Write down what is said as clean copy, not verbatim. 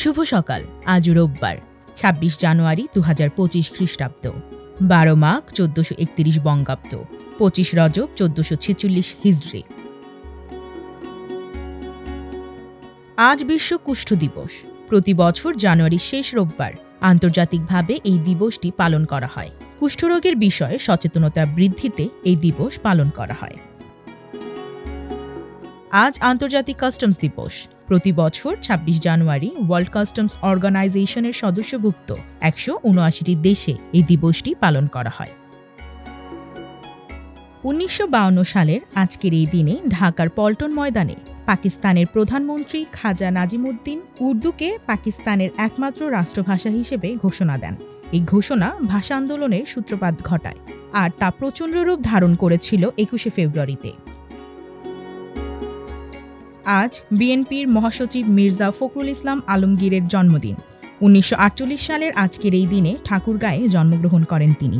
শুভ সকাল। আজ রোববার ২৬ জানুয়ারি ২০২৫ খ্রিস্টাব্দ, ১২ মাঘ ১৪৩১ বঙ্গাব্দ, ২৫ রজব ১৪৪৬ হিজরি। আজ বিশ্ব কুষ্ঠ দিবস। প্রতি বছর জানুয়ারির শেষ রোববার আন্তর্জাতিকভাবে এই দিবসটি পালন করা হয়। কুষ্ঠরোগের বিষয়ে সচেতনতা বৃদ্ধিতে এই দিবস পালন করা হয়। আজ আন্তর্জাতিক কাস্টমস দিবস। প্রতি বছর ২৬ জানুয়ারি ওয়ার্ল্ড কাস্টমস অর্গানাইজেশনের সদস্যভুক্ত ১৭৯টি দেশে এই দিবসটি পালন করা হয়। ১৯৫২ সালের আজকের এই দিনে ঢাকার পল্টন ময়দানে পাকিস্তানের প্রধানমন্ত্রী খাজা নাজিমুদ্দিন উর্দুকে পাকিস্তানের একমাত্র রাষ্ট্রভাষা হিসেবে ঘোষণা দেন। এই ঘোষণা ভাষা আন্দোলনের সূত্রপাত ঘটায়, আর তা প্রচণ্ড রূপ ধারণ করেছিল ২১শে ফেব্রুয়ারিতে। আজ বিএনপির মহাসচিব মির্জা ফখরুল ইসলাম আলমগীরের জন্মদিন। ১৯৪৮ সালের আজকের এই দিনে ঠাকুরগাঁয়ে জন্মগ্রহণ করেন তিনি।